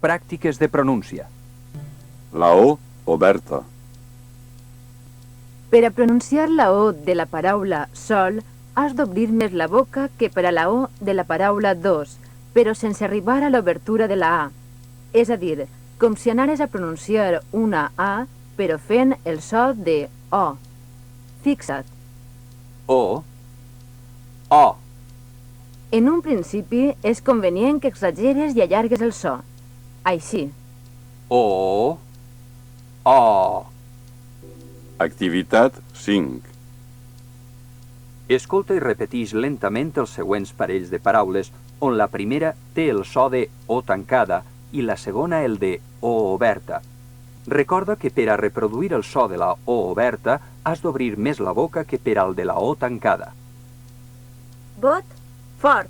Pràctiques de pronúncia. La O oberta. Per a pronunciar la O de la paraula sol, has d'obrir més la boca que per a la O de la paraula dos, però sense arribar a l'obertura de la A. És a dir, com si anares a pronunciar una A, però fent el so de O. Fixa't. O. O. En un principi és convenient que exageres i allargues el so. Així. O. O. Activitat 5. Escolta i repeteix lentament els següents parells de paraules on la primera té el so de O tancada i la segona el de O oberta. Recorda que per a reproduir el so de la O oberta has d'obrir més la boca que per al de la O tancada. Bot, fort.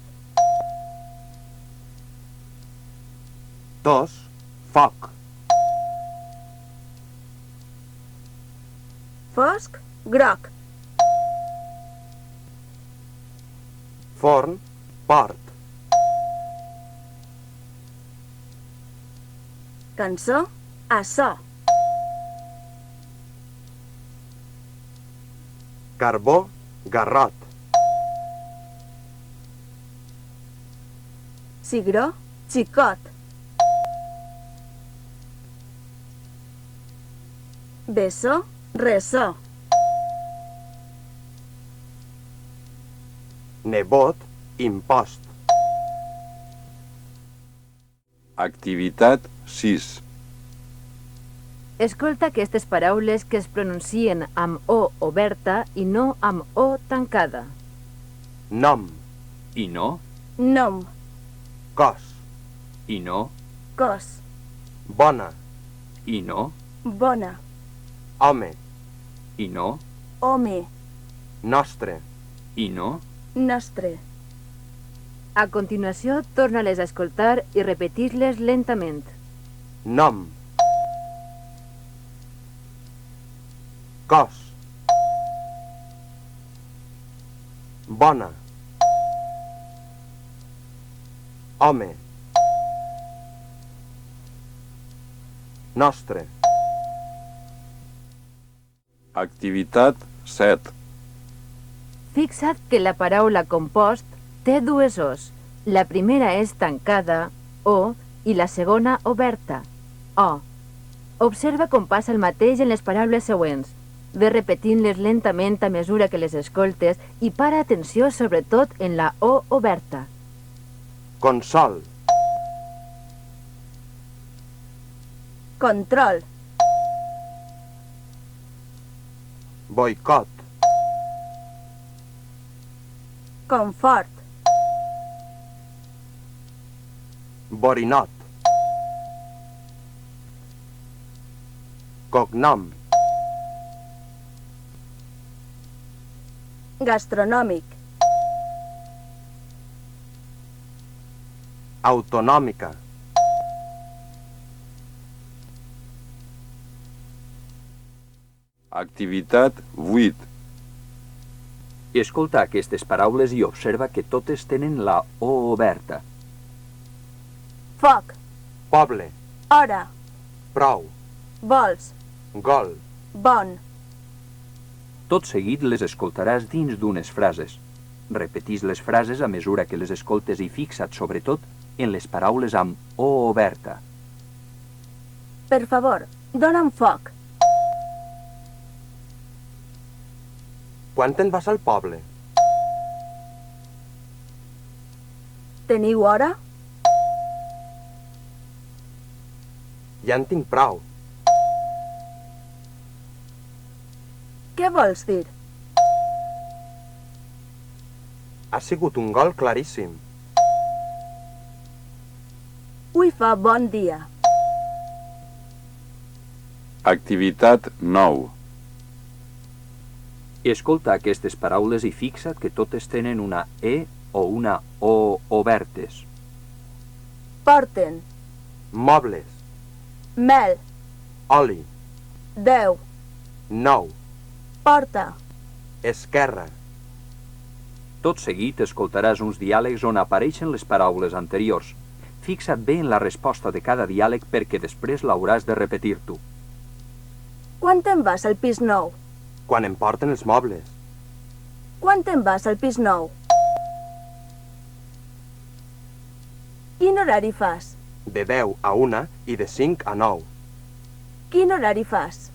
Tos, foc. Fosc, groc. Forn, port. Cançó, açò. Carbó, garrot. Cigró, xicot. Bessó, ressò. Nebot, impost. Activitat 6. Escolta aquestes paraules que es pronuncien amb O oberta i no amb O tancada. Nom, I no, Nom, cos. i no, cos, Bona, i no, bona, home. i no, home, Nostre, i no, nostre. A continuació, torna-les a escoltar i repetir-les lentament. nom. Cos. Bona. Home. Nostre. Activitat 7. Fixa't que la paraula compost té dues Os. La primera és tancada, O, i la segona oberta, O. Observa com passa el mateix en les paraules següents. Ve repetint-les lentament a mesura que les escoltes i para atenció sobretot en la O oberta. Consol. Control, Boicot. confort, Borinot. Cognom. gastronòmic, Autonòmica. Activitat 8. escolta aquestes paraules i observa que totes tenen la O oberta. foc, Poble. hora, Prou. vols, Gol. bon. Tot seguit les escoltaràs dins d'unes frases. Repetís les frases a mesura que les escoltes i fixa't, sobretot, en les paraules amb O oberta. Per favor, dona'm foc. Quan te'n vas al poble? Teniu hora? Ja en tinc prou. Què vols dir? Ha sigut un gol claríssim. Ui fa bon dia. Activitat 9. Escolta aquestes paraules i fixa't que totes tenen una E o una O obertes. Porten, Mobles. mel, Oli. Déu, Nou. porta. Esquerra. Tot seguit escoltaràs uns diàlegs on apareixen les paraules anteriors. Fixa't bé en la resposta de cada diàleg perquè després l'hauràs de repetir tu. Quan te'n vas al pis 9? Quan em porten els mobles. Quan te'n vas al pis 9? Quin horari fas? De 10 a 1 i de 5 a 9. Quin horari fas?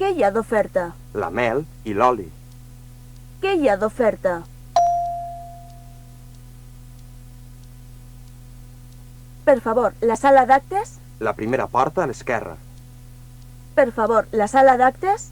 Què hi ha d'oferta? La mel i l'oli. Què hi ha d'oferta? Per favor, la sala d'actes? La primera porta a l'esquerra. Per favor, la sala d'actes?